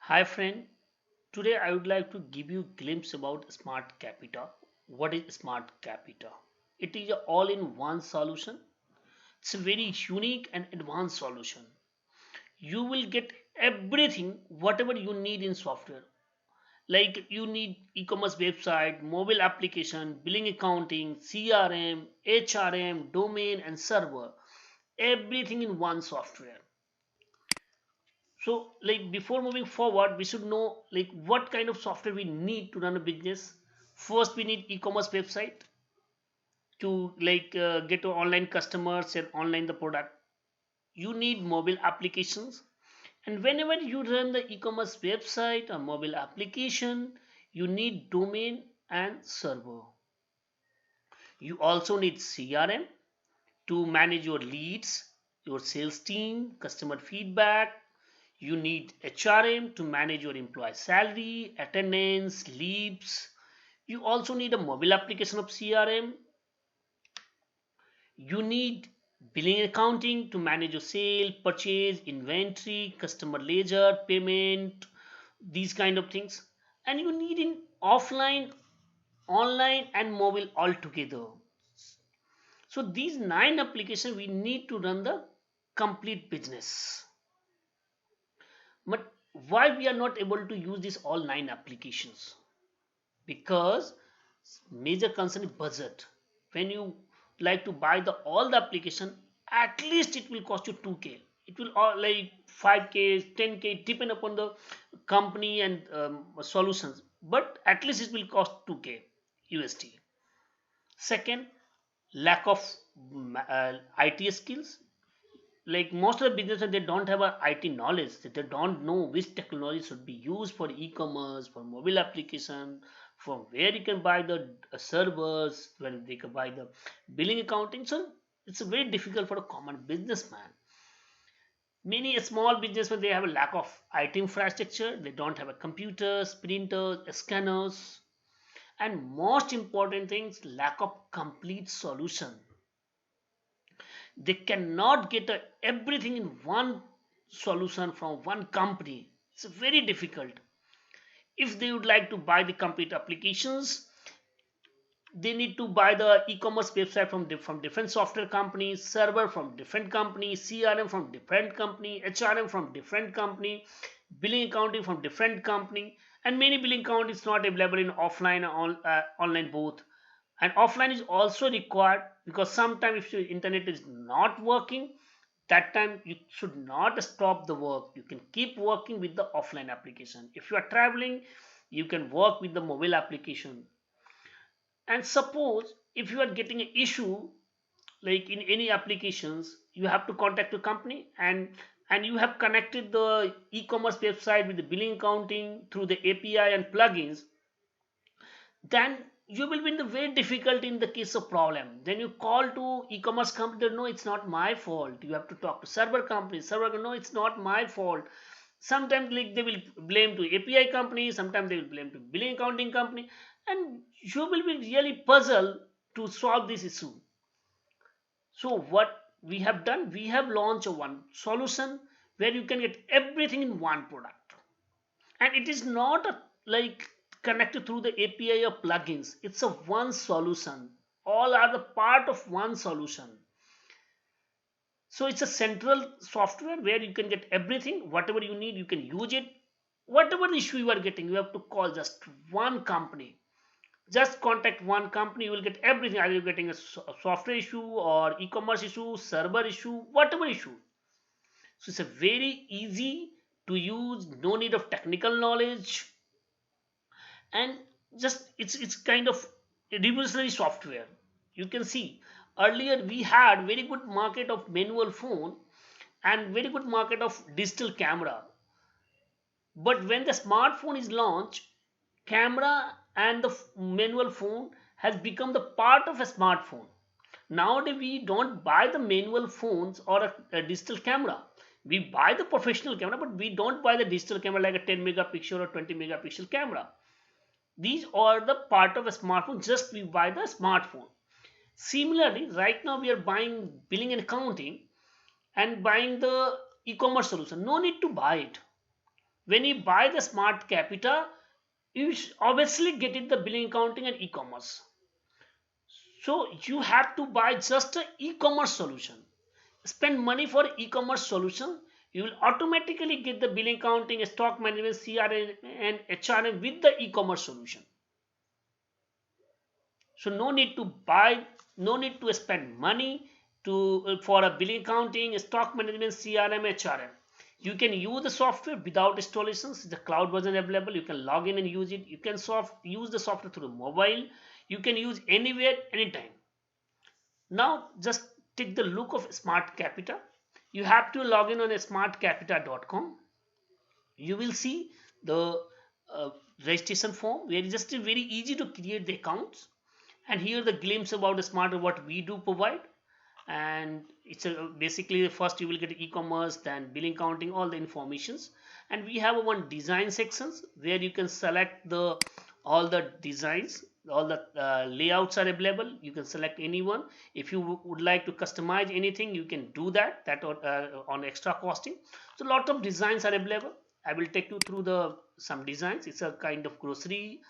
Hi friend, today I would like to give you a glimpse about Smart Capita. What is Smart Capita? It is a all-in-one solution. It's a very unique and advanced solution. You will get everything whatever you need in software. Like you need e-commerce website, mobile application, billing accounting, CRM, HRM, domain and server. Everything in one software. So, like before moving forward, we should know like what kind of software we need to run a business. First, we need e-commerce website to get to online customers and online the product. You need mobile applications, and whenever you run the e-commerce website or mobile application, you need domain and server. You also need CRM to manage your leads, your sales team, customer feedback. You need HRM to manage your employee salary, attendance, leaves. You also need a mobile application of CRM. You need billing accounting to manage your sale, purchase, inventory, customer ledger, payment, these kind of things. And you need in offline, online, and mobile all together. So these nine applications we need to run the complete business. But why we are not able to use these all nine applications? Because major concern is budget. When you like to buy the all the application, at least it will cost you 2k. It will all like 5k, 10k, depend upon the company and solutions. But at least it will cost 2k USD. Second, lack of IT skills. Like most of the businesses, they don't have a IT knowledge. They don't know which technology should be used for e-commerce, for mobile application, from where you can buy the servers, when they can buy the billing accounting. So it's very difficult for a common businessman. Many small businessmen, they have a lack of IT infrastructure. They don't have a computers, printers, scanners, and most important things, lack of complete solution. They cannot get everything in one solution from one company. It's very difficult. If they would like to buy the complete applications, they need to buy the e-commerce website from different software companies, server from different companies, CRM from different company, HRM from different company, billing accounting from different company, and many billing account is not available in offline or online both. And offline is also required because sometimes if your internet is not working, that time you should not stop the work. You can keep working with the offline application. If you are traveling, you can work with the mobile application. And suppose if you are getting an issue like in any applications, you have to contact your company, and you have connected the e-commerce website with the billing accounting through the API and plugins, then you will be in the very difficult in the case of problem. Then you call to e-commerce company, no, it's not my fault. You have to talk to server company. Server, no, it's not my fault. Sometimes like they will blame to API company, sometimes they will blame to billing accounting company, and you will be really puzzled to solve this issue. So what we have done, we have launched a one solution where you can get everything in one product, and it is not like connected through the API or plugins. It's a one solution. All are the part of one solution. So it's a central software where you can get everything, whatever you need, you can use it. Whatever issue you are getting, you have to call just one company. Just contact one company, you will get everything. Either you're getting a software issue or e-commerce issue, server issue, whatever issue. So it's a very easy to use, no need of technical knowledge, and just it's kind of a revolutionary software. You can see earlier we had very good market of manual phone and very good market of digital camera, but when the smartphone is launched, camera and the manual phone has become the part of a smartphone. Nowadays we don't buy the manual phones or a digital camera. We buy the professional camera, but we don't buy the digital camera like a 10 megapixel or 20 megapixel camera. These are the part of a smartphone, just we buy the smartphone. Similarly, right now we are buying billing and accounting and buying the e-commerce solution. No need to buy it. When you buy the Smart Capita, you obviously get it the billing, accounting and e-commerce. So you have to buy just a e-commerce solution. Spend money for e-commerce solution. You will automatically get the billing, accounting, stock management, CRM and HRM with the e-commerce solution. So no need to buy, no need to spend money to for a billing, accounting, stock management, CRM, HRM. You can use the software without installations. The cloud version available. You can log in and use it. You can use the software through mobile. You can use anywhere, anytime. Now just take the look of Smart Capita. You have to log in on a smartcapita.com. You will see the uh, registration form where it's just very easy to create the accounts, and here the glimpse about the Smarter what we do provide. And it's basically first you will get e-commerce, then billing, counting, all the informations. And we have one design sections where you can select the all the designs, all the layouts are available. You can select any one. If you would like to customize anything, you can do that on extra costing. So a lot of designs are available. I will take you through the some designs. It's a kind of grocery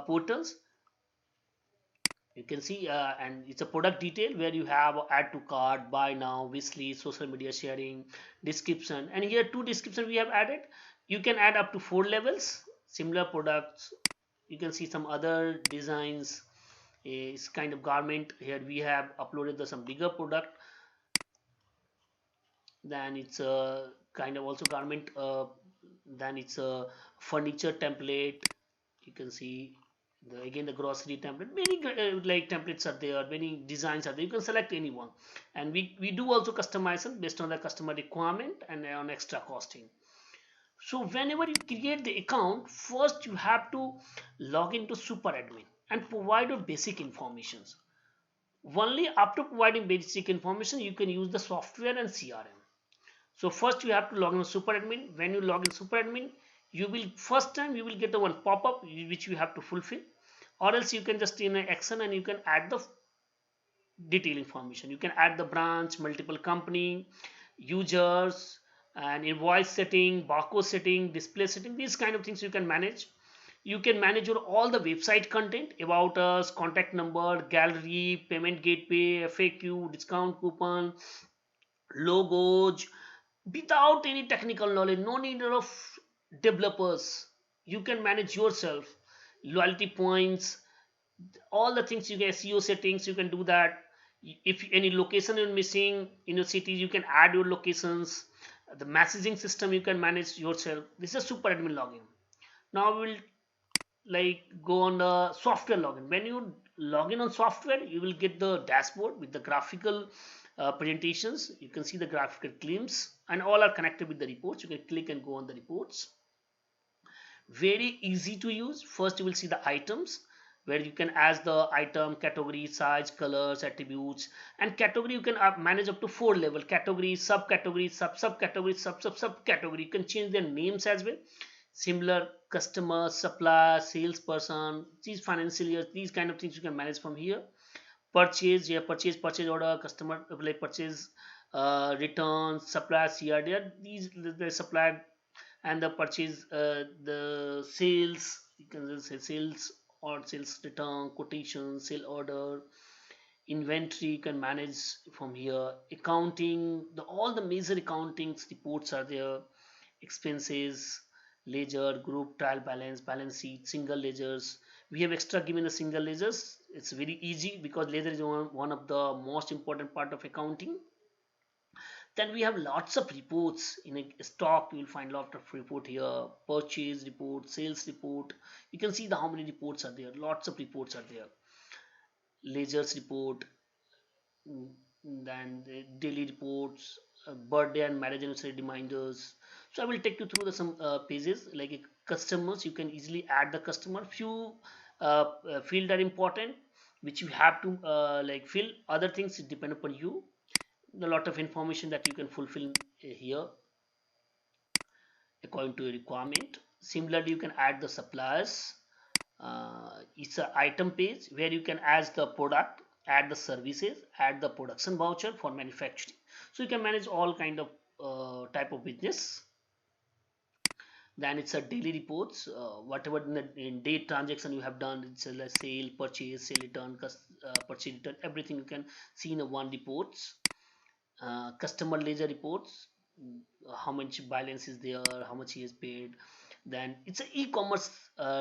portals. You can see and it's a product detail where you have add to cart, buy now, wish list, social media sharing, description. And here two description we have added. You can add up to 4 levels similar products. You can see some other designs. It's kind of garment. Here we have uploaded some bigger product. Then it's a kind of also garment. Then it's a furniture template. You can see again the grocery template. Many like templates are there, many designs are there. You can select any one. And we do also customization based on the customer requirement and on extra costing. So whenever you create the account, first you have to log into super admin and provide your basic informations. Only after providing basic information you can use the software and CRM. So first you have to log in super admin. When you log in super admin, you will first time you will get the one pop-up which you have to fulfill, or else you can just in an action and you can add the detail information. You can add the branch, multiple company, users, and invoice setting, barcode setting, display setting. These kind of things you can manage. You can manage your all the website content, about us, contact number, gallery, payment gateway, FAQ, discount coupon, logos, without any technical knowledge. No need of developers. You can manage yourself. Loyalty points, all the things. You get SEO settings, you can do that. If any location is missing in your city, you can add your locations. The messaging system you can manage yourself. This is super admin login. Now we'll like go on the software login. When you log in on software, you will get the dashboard with the graphical presentations. You can see the graphical glimpse and all are connected with the reports. You can click and go on the reports. Very easy to use. First you will see the items where you can add the item category, size, colors, attributes. And category you can manage up to 4 level category, subcategory, subcategory, subcategory. You can change their names as well. Similar customer, supplier, salesperson, these financial years, these kind of things you can manage from here. Purchase, yeah, purchase order, customer like purchase, returns, supplier, CRD. These the supplier and the purchase, the sales. You can say sales or sales return, quotation, sale order, inventory. You can manage from here. Accounting, the all the major accounting reports are there. Expenses, ledger, group, trial balance, balance sheet, single ledgers. We have extra given the single ledgers. It's very easy because ledger is one of the most important part of accounting. Then we have lots of reports in a stock. You will find lot of report here. Purchase report, sales report. You can see the how many reports are there. Lots of reports are there. Ledgers report, mm, then the daily reports, birthday and marriage anniversary reminders. So I will take you through the some pages like customers. You can easily add the customer. Few field are important which you have to like fill. Other things depend upon you. A lot of information that you can fulfill here according to your requirement. Similarly, you can add the suppliers. It's an item page where you can add the product, add the services, add the production voucher for manufacturing. So you can manage all kind of type of business. Then it's a daily reports, whatever in day transaction you have done. It's a like sale, purchase, sale return, purchase return, everything you can see in a one reports. Customer ledger reports, how much balance is there, how much he has paid. Then it's a e-commerce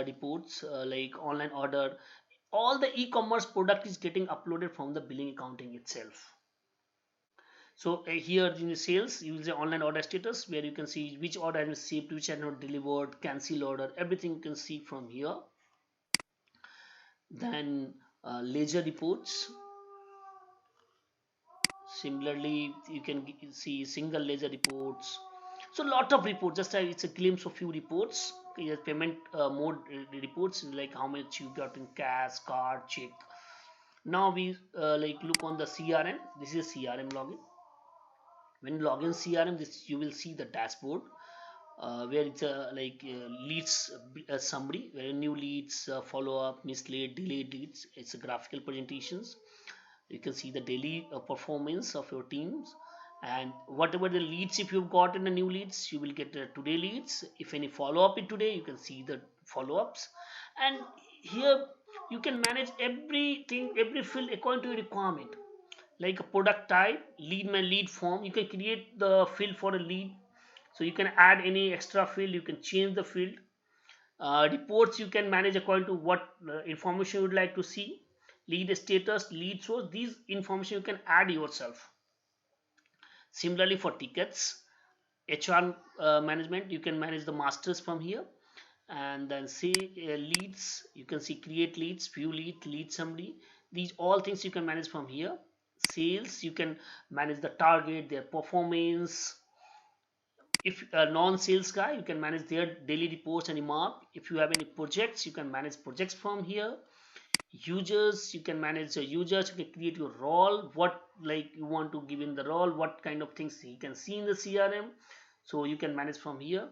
reports, like online order. All the e-commerce product is getting uploaded from the billing accounting itself. So here in the sales, you will say online order status, where you can see which order has been received, which has not delivered, cancel order, everything you can see from here. Then ledger reports. Similarly, you can see single ledger reports. So lot of reports. Just it's a glimpse of few reports. Yes, payment mode reports, like how much you got in cash, card, check. Now we like look on the CRM. This is CRM login. When you log in CRM, this you will see the dashboard, where it's a like leads summary, where new leads, follow up, mislead, delayed leads. It's a graphical presentations. You can see the daily performance of your teams, and whatever the leads, if you've got in the new leads, you will get today leads. If any follow up in today, you can see the follow ups. And here you can manage everything, every field according to your requirement. Like a product type, lead, my lead form, you can create the field for a lead. So you can add any extra field, you can change the field. Reports, you can manage according to what information you would like to see. Lead status, lead source, these information you can add yourself. Similarly for tickets, HR management, you can manage the masters from here. And then see leads, you can see create leads, view lead, lead summary. These all things you can manage from here. Sales, you can manage the target, their performance. If a non-sales guy, you can manage their daily reports and remark. If you have any projects, you can manage projects from here. Users, you can manage your users, you can create your role, what like you want to give in the role, what kind of things he can see in the CRM. So you can manage from here.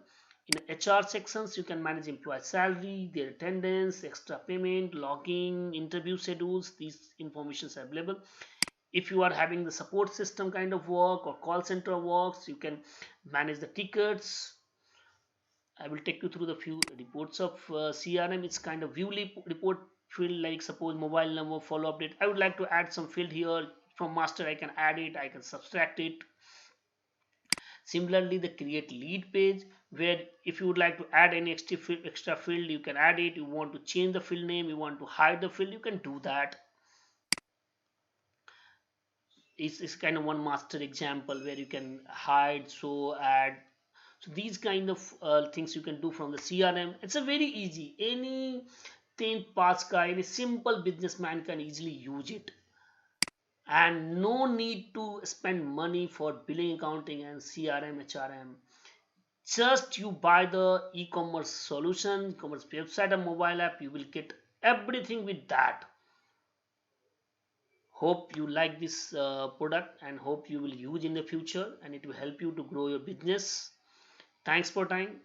In HR sections, you can manage employee salary, their attendance, extra payment, logging, interview schedules. These informations are available. If you are having the support system kind of work or call center works, you can manage the tickets. I will take you through the few reports of CRM. It's kind of view report field, like suppose mobile number, follow up date. I would like to add some field here from master. I can add it, I can subtract it. Similarly, the create lead page, where if you would like to add any extra field, you can add it. You want to change the field name, you want to hide the field, you can do that. It's kind of one master example where you can hide, so add. So these kind of things you can do from the CRM. It's a very easy, any 10th pass guy, any simple businessman can easily use it. And no need to spend money for billing, accounting and CRM, HRM. Just you buy the e-commerce solution, e-commerce website and mobile app, you will get everything with that. Hope you like this product, and hope you will use in the future, and it will help you to grow your business. Thanks for time.